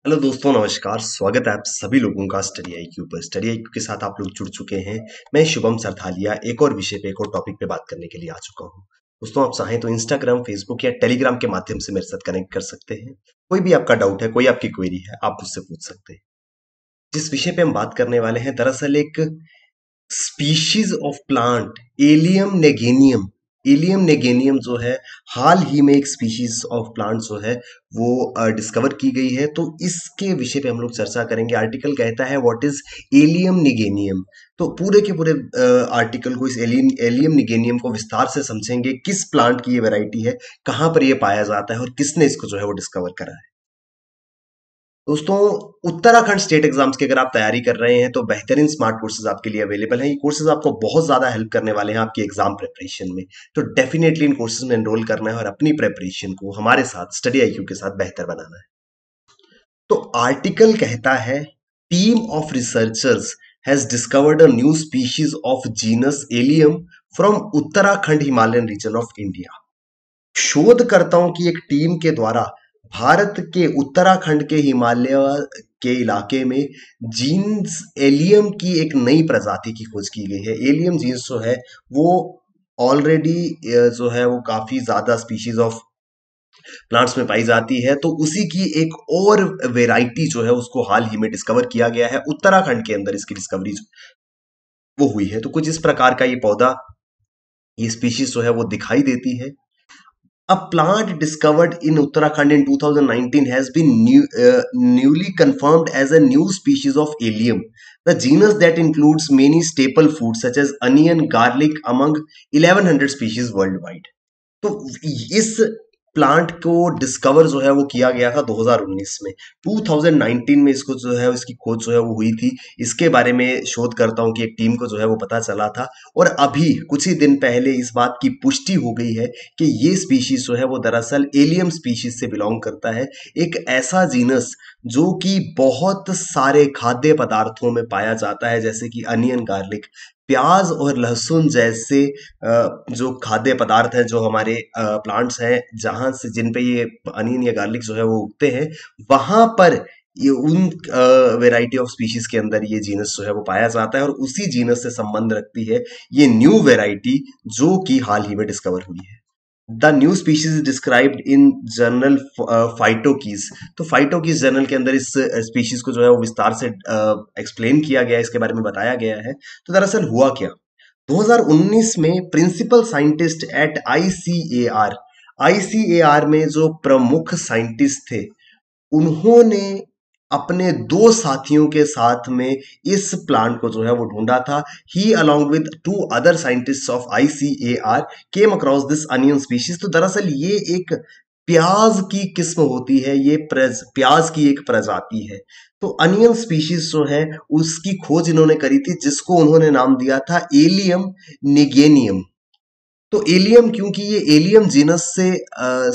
Hello दोस्तों, नमस्कार। स्वागत है आप सभी लोगों का स्टडी आईक्यू पर। स्टडी आईक्यू के साथ आप लोग जुड़ चुके हैं। मैं शुभम सरथालिया एक और विषय पे एक और टॉपिक पे बात करने के लिए आ चुका हूँ। दोस्तों, आप चाहें तो इंस्टाग्राम, फेसबुक या टेलीग्राम के माध्यम से मेरे साथ कनेक्ट कर सकते हैं। कोई भी आपका डाउट है, कोई आपकी क्वेरी है, आप मुझसे पूछ सकते हैं। जिस विषय पे हम बात करने वाले हैं, दरअसल एक स्पीशीज ऑफ प्लांट एलियम नेगेनियम जो है, हाल ही में एक स्पीशीज ऑफ प्लांट जो है वो डिस्कवर की गई है। तो इसके विषय पे हम लोग चर्चा करेंगे। आर्टिकल कहता है व्हाट इज एलियम निगेनियम। तो पूरे के पूरे आर्टिकल को, इस एलियम निगेनियम को विस्तार से समझेंगे। किस प्लांट की ये वैरायटी है, कहाँ पर ये पाया जाता है और किसने इसको जो है वो डिस्कवर करा है। दोस्तों, उत्तराखंड स्टेट एग्जाम्स की अगर आप तैयारी कर रहे हैं तो बेहतरीन स्मार्ट कोर्सेज आपके लिए अवेलेबल हैं। ये कोर्सेज आपको बहुत ज्यादा हेल्प करने वाले हैं आपकी एग्जाम प्रिपरेशन में। तो डेफिनेटली इन कोर्सेज में एनरोल करना है और अपनी प्रिपरेशन को हमारे साथ, स्टडी आईक्यू के साथ बेहतर बनाना है। तो आर्टिकल कहता है team of researchers has discovered a new species of genus allium from Uttarakhand Himalayan region of India. शोधकर्ताओं की एक टीम के द्वारा भारत के उत्तराखंड के हिमालय के इलाके में जीन्स एलियम की एक नई प्रजाति की खोज की गई है। एलियम जीन्स जो है वो ऑलरेडी जो है वो काफी ज्यादा स्पीशीज ऑफ प्लांट्स में पाई जाती है। तो उसी की एक और वेराइटी जो है उसको हाल ही में डिस्कवर किया गया है। उत्तराखंड के अंदर इसकी डिस्कवरी वो हुई है। तो कुछ इस प्रकार का ये पौधा, ये स्पीशीज जो है वो दिखाई देती है। A plant discovered in Uttarakhand in 2019 has been newly confirmed as a new species of allium. The genus that includes many staple foods such as onion, garlic among 1100 species worldwide. तो इस plant को discover जो है वो किया गया था 2019 में। 2019 में इसको जो है इसकी खोज जो है वो हुई थी। इसके बारे में शोधकर्ताओं की एक टीम को जो है वो पता चला था और अभी कुछ ही दिन पहले इस बात की पुष्टि हो गई है कि ये स्पीशीज जो है वो दरअसल एलियम स्पीशीज से बिलोंग करता है। एक ऐसा जीनस जो कि बहुत सारे खाद्य पदार्थों में पाया जाता है, जैसे कि अनियन, गार्लिक, प्याज और लहसुन जैसे जो खाद्य पदार्थ है, जो हमारे प्लांट्स हैं, जहां से जिन पे ये अनियन या गार्लिक जो है वो उगते हैं, वहां पर ये उन वेराइटी ऑफ स्पीशीज के अंदर ये जीनस जो है वो पाया जाता है और उसी जीनस से संबंध रखती है ये न्यू वेराइटी जो कि हाल ही में डिस्कवर हुई है। The new species is described in journal PhytoKeys. तो फाइटोकीज जर्नल के अंदर इस स्पीशीज को जो है वो विस्तार से एक्सप्लेन किया गया है, इसके बारे में बताया गया है। तो दरअसल हुआ क्या, 2019 में प्रिंसिपल साइंटिस्ट एट आईसीएआर में जो प्रमुख साइंटिस्ट थे, उन्होंने अपने दो साथियों के साथ में इस प्लांट को जो है वो ढूंढा था। He along with two other scientist of ICAR came across this onion species. तो दरअसल ये एक प्याज की किस्म होती है, ये प्याज की एक प्रजाति है। तो अनियन स्पीशीज जो है उसकी खोज इन्होंने करी थी, जिसको उन्होंने नाम दिया था एलियम निगेनियम। तो एलियम, क्योंकि ये एलियम जीनस से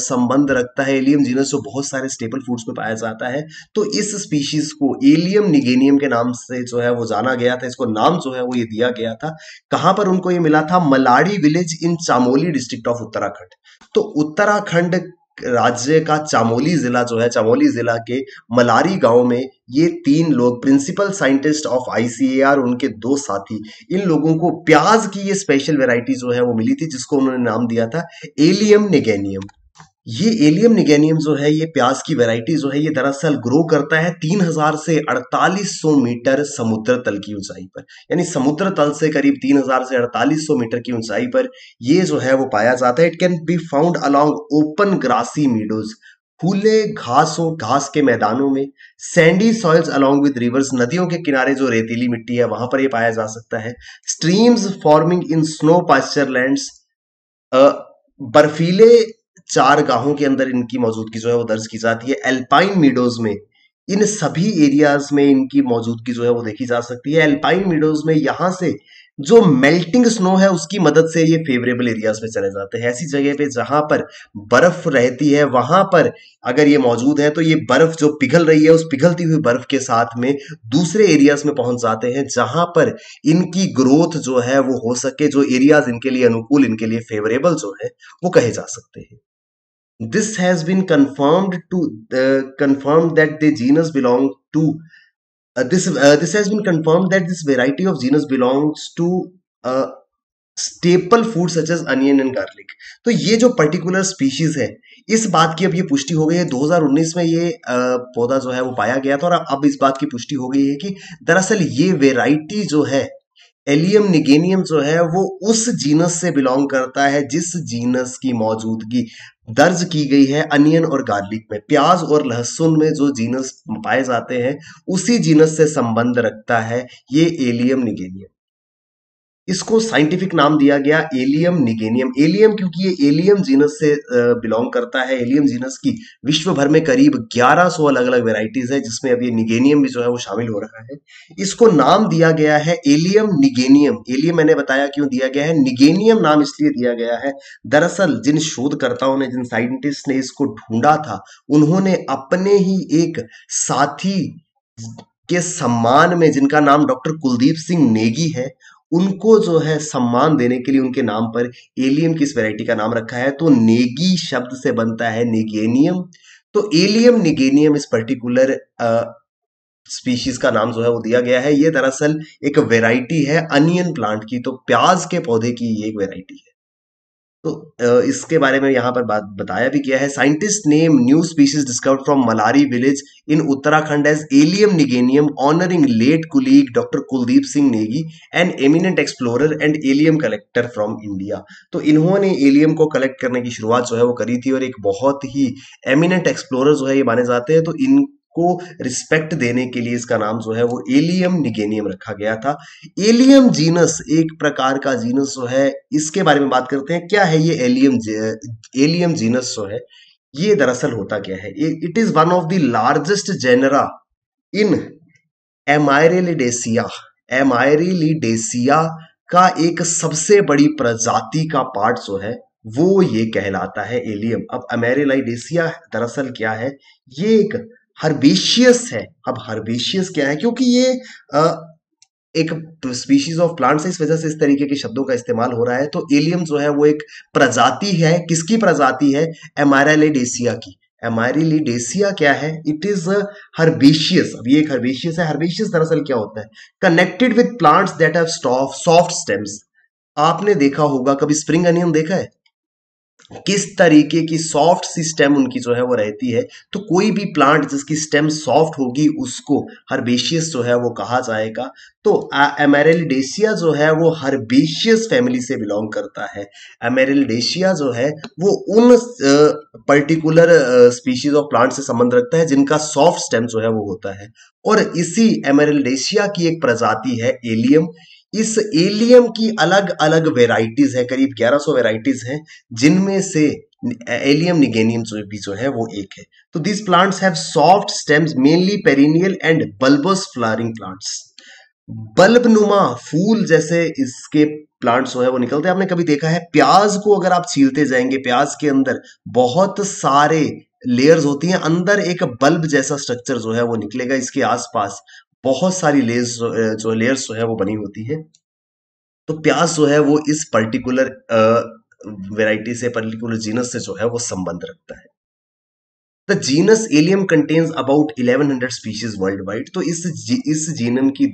संबंध रखता है, एलियम जीनस जो बहुत सारे स्टेपल फूड्स में पाया जाता है, तो इस स्पीशीज को एलियम निगेनियम के नाम से जो है वो जाना गया था। इसको नाम जो है वो ये दिया गया था। कहां पर उनको ये मिला था? Malari village in Chamoli district of Uttarakhand. तो उत्तराखंड राज्य का चामोली जिला जो है, चामोली जिला के मलारी गांव में ये तीन लोग, प्रिंसिपल साइंटिस्ट ऑफ आईसीएआर, उनके दो साथी, इन लोगों को प्याज की ये स्पेशल वैरायटी जो है वो मिली थी, जिसको उन्होंने नाम दिया था एलियम निगेनियम। ये एलियम निगेनियम जो है, ये प्याज की वैरायटी जो है, ये दरअसल ग्रो करता है 3000 से 4800 मीटर समुद्र तल की ऊंचाई पर। यानी समुद्र तल से करीब 3000 से 4800 मीटर की ऊंचाई पर ये जो है वो पाया जाता है। It can be found along open grassy meadows, खुले घास के मैदानों में, sandy soils along with rivers, नदियों के किनारे जो रेतीली मिट्टी है वहां पर ये पाया जा सकता है। Streams forming in snow pasture lands, बर्फीले चारगाहों के अंदर इनकी मौजूदगी जो है वो दर्ज की जाती है। एल्पाइन मीडोज में, इन सभी एरियाज में इनकी मौजूदगी जो है वो देखी जा सकती है। एल्पाइन मीडोज में यहां से जो मेल्टिंग स्नो है उसकी मदद से ये फेवरेबल एरियाज में चले जाते हैं। ऐसी जगह पे जहां पर बर्फ रहती है, वहां पर अगर ये मौजूद है तो ये बर्फ जो पिघल रही है, उस पिघलती हुई बर्फ के साथ में दूसरे एरियाज में पहुंच जाते हैं, जहां पर इनकी ग्रोथ जो है वो हो सके, जो एरियाज इनके लिए अनुकूल, इनके लिए फेवरेबल जो है वो कहे जा सकते हैं। This has been confirmed that the genus belong to this has been confirmed that this variety of genus belongs to uh, staple food such as onion and garlic. तो ये जो पर्टिकुलर स्पीशीज है, इस बात की अब ये पुष्टि हो गई है 2019 में ये पौधा जो है वो पाया गया था, और अब इस बात की पुष्टि हो गई है कि दरअसल ये वेराइटी जो है एलियम निगेनियम जो है वो उस जीनस से बिलोंग करता है जिस जीनस की मौजूदगी दर्ज की गई है अनियन और गार्लिक में। प्याज और लहसुन में जो जीनस पाए जाते हैं उसी जीनस से संबंध रखता है ये एलियम निगेनियम। इसको साइंटिफिक नाम दिया गया एलियम निगेनियम। एलियम क्योंकि ये एलियम जीनस से बिलोंग करता है। एलियम जीनस की विश्व भर में करीब 1100 अलग अलग वेराइटीज है, जिसमें अब ये निगेनियम भी जो है वो शामिल हो रहा है। इसको नाम दिया गया है एलियम निगेनियम। एलियम मैंने बताया क्यों दिया गया है, निगेनियम नाम इसलिए दिया गया है, दरअसल जिन शोधकर्ताओं ने, जिन साइंटिस्ट ने इसको ढूंढा था, उन्होंने अपने ही एक साथी के सम्मान में, जिनका नाम डॉक्टर कुलदीप सिंह नेगी है, उनको जो है सम्मान देने के लिए उनके नाम पर एलियम की इस वैरायटी का नाम रखा है। तो नेगी शब्द से बनता है निगेनियम। तो एलियम निगेनियम इस पर्टिकुलर स्पीशीज का नाम जो है वो दिया गया है। ये दरअसल एक वैरायटी है अनियन प्लांट की, तो प्याज के पौधे की ये एक वैरायटी है। तो इसके बारे में यहाँ पर बात बताया भी गया है। Scientist name new species discovered from Malari village in Uttarakhand as allium negianum honouring late colleague doctor Kuldeep Singh Negi an eminent explorer and allium collector from India. तो इन्होंने एलियम को कलेक्ट करने की शुरुआत जो है वो करी थी, और एक बहुत ही एमिनेंट एक्सप्लोरर जो है ये माने जाते हैं। तो इन को रिस्पेक्ट देने के लिए इसका नाम जो है वो एलियम निगेनियम रखा गया था। एलियम जीनस एक प्रकार का जीनस जो है, इसके बारे में बात करते हैं। क्या है ये एलियम जीनस जो है, ये दरअसल होता क्या है? It is one of the largest genera in amaryllidaceae. Amaryllidaceae का एक सबसे बड़ी प्रजाति का पार्ट जो है वो ये कहलाता है एलियम। अब एमाइरेलिडेसिया दरअसल क्या है, ये एक हर्बेशियस है। अब हर्बेशियस क्या है, क्योंकि ये एक स्पीशीज ऑफ प्लांट्स है, इस वजह से इस तरीके के शब्दों का इस्तेमाल हो रहा है। तो एलियम जो है वो एक प्रजाति है। किसकी प्रजाति है? एमाइरेलिडेसिया की। एमाइरेलिडेसिया क्या है? It is herbaceous. अब ये एक हर्बेशियस है। हर्बेशियस दरअसल क्या होता है? Connected with plants that have soft stems. आपने देखा होगा, कभी स्प्रिंग अनियन देखा है? किस तरीके की सॉफ्ट सी स्टेम उनकी जो है वो रहती है। तो कोई भी प्लांट जिसकी स्टेम सॉफ्ट होगी उसको हर्बेशियस जो है वो कहा जाएगा। तो एमेरिल्डेशिया जो है वो हर्बेशियस फैमिली से बिलोंग करता है। एमेरिल्डेशिया जो है वो उन पर्टिकुलर स्पीशीज ऑफ प्लांट से संबंध रखता है जिनका सॉफ्ट स्टेम जो है वो होता है। और इसी एमेरिल्डेशिया की एक प्रजाति है एलियम। इस एलियम की अलग अलग वेराइटीज है, करीब 1100 वेराइटीज हैं, जिनमें से एलियम निगेनियम जो है वो एक है। तो this plants have soft stems mainly perennial and bulbous flowering plants. Bulb नुमा फूल जैसे इसके प्लांट्स जो है वो निकलते हैं। आपने कभी देखा है प्याज को अगर आप छीलते जाएंगे, प्याज के अंदर बहुत सारे लेयर्स होती हैं, अंदर एक बल्ब जैसा स्ट्रक्चर जो है वो निकलेगा। इसके आसपास बहुत सारी लेयर्स जो है वो बनी होती है। तो प्याज जो है वो इस पर्टिकुलर वेराइटी से, पर्टिकुलर जीनस से जो है वो संबंध रखता है। The genus allium contains about 1100 species world wide. तो इस जीनम की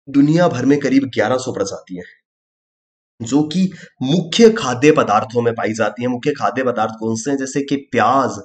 दुनिया भर में करीब 1100 प्रजातियां हैं, जो कि मुख्य खाद्य पदार्थों में पाई जाती हैं। मुख्य खाद्य पदार्थ कौन से हैं? जैसे कि प्याज,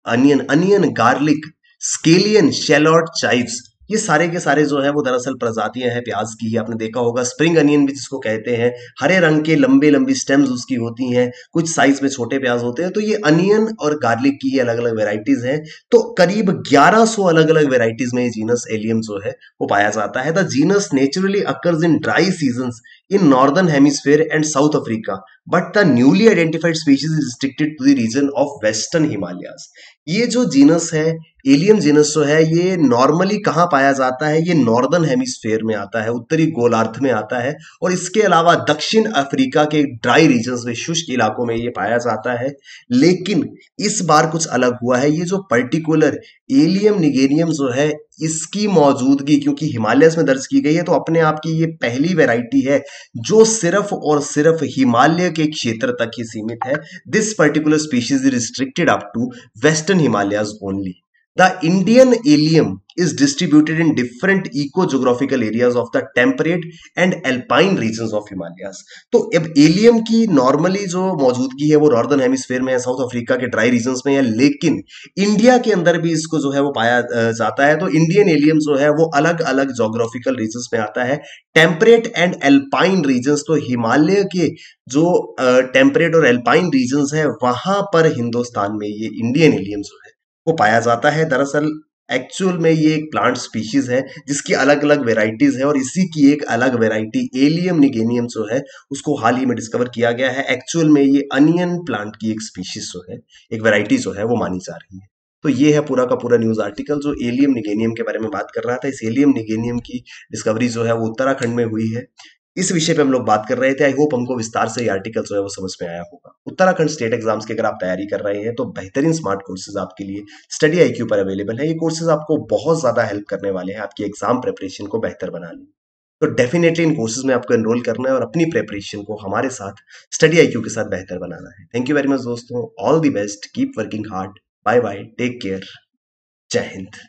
onion, garlic, scalene, shallot, chives, ये सारे के सारे जो है वो दरअसल प्रजातियां हैं प्याज की ही। आपने देखा होगा स्प्रिंग अनियन भी जिसको कहते हैं, हरे रंग के लंबे लंबी स्टेम्स उसकी होती हैं, कुछ साइज में छोटे प्याज होते हैं। तो ये अनियन और गार्लिक की ही अलग अलग वेराइटीज हैं। तो करीब 1100 अलग अलग वेराइटीज में ये जीनस एलियम जो है वो पाया जाता है। The genus naturally occurs in dry seasons in northern hemisphere and South Africa, but the newly identified species is restricted to the region of western Himalayas। ये जो जीनस है एलियम जीनस जो है ये नॉर्मली कहाँ पाया जाता है? ये नॉर्दर्न हेमिस्फेयर में आता है, उत्तरी गोलार्ध में आता है, और इसके अलावा दक्षिण अफ्रीका के ड्राई रीजन्स में, शुष्क इलाकों में ये पाया जाता है। लेकिन इस बार कुछ अलग हुआ है। ये जो पर्टिकुलर एलियम निगेनियम जो है इसकी मौजूदगी क्योंकि हिमालयस में दर्ज की गई है, तो अपने आप की ये पहली वैरायटी है जो सिर्फ और सिर्फ हिमालय के क्षेत्र तक ही सीमित है। This particular species is restricted up to western Himalayas only. The Indian allium is distributed in different eco-geographical areas of the temperate and alpine regions of Himalayas। तो अब एलियम की नॉर्मली जो मौजूदगी है वो नॉर्दर्न हेमिस्फेयर में है, south Africa के ड्राई रीजन्स में है, लेकिन इंडिया के अंदर भी इसको जो है वो पाया जाता है। तो इंडियन एलियम जो है वो अलग अलग जोग्राफिकल रीजन्स में आता है। टेम्परेट एंड एल्पाइन रीजन्स, तो हिमालय के जो टेम्परेट और एल्पाइन रीजन्स है वहां पर हिंदुस्तान में ये इंडियन एलियम जो है वो पाया जाता है। दरअसल एक्चुअल में ये एक प्लांट स्पीशीज है जिसकी अलग अलग वेराइटीज है, और इसी की एक अलग वेराइटी एलियम निगेनियम जो है उसको हाल ही में डिस्कवर किया गया है। एक्चुअल में ये अनियन प्लांट की एक स्पीशीज जो है, एक वेराइटी जो है वो मानी जा रही है। तो ये है पूरा का पूरा न्यूज आर्टिकल जो एलियम निगेनियम के बारे में बात कर रहा था। इस एलियम निगेनियम की डिस्कवरी जो है वो उत्तराखंड में हुई है। इस विषय पे हम लोग बात कर रहे थे। आई होप हमको विस्तार से ये आर्टिकल जो है वो समझ में आया होगा। उत्तराखंड स्टेट एग्जाम्स की अगर आप तैयारी कर रहे हैं तो बेहतरीन स्मार्ट कोर्सेज आपके लिए स्टडी आईक्यू पर अवेलेबल है। ये कोर्सेज आपको बहुत ज्यादा हेल्प करने वाले हैं आपकी एग्जाम प्रिपरेशन को बेहतर बनाने में। तो डेफिनेटली इन कोर्सेज में आपको एनरोल करना है और अपनी प्रिपरेशन को हमारे साथ स्टडी आईक्यू के साथ बेहतर बनाना है। थैंक यू वेरी मच दोस्तों, all the best, keep working hard, bye bye, take care, जय हिंद।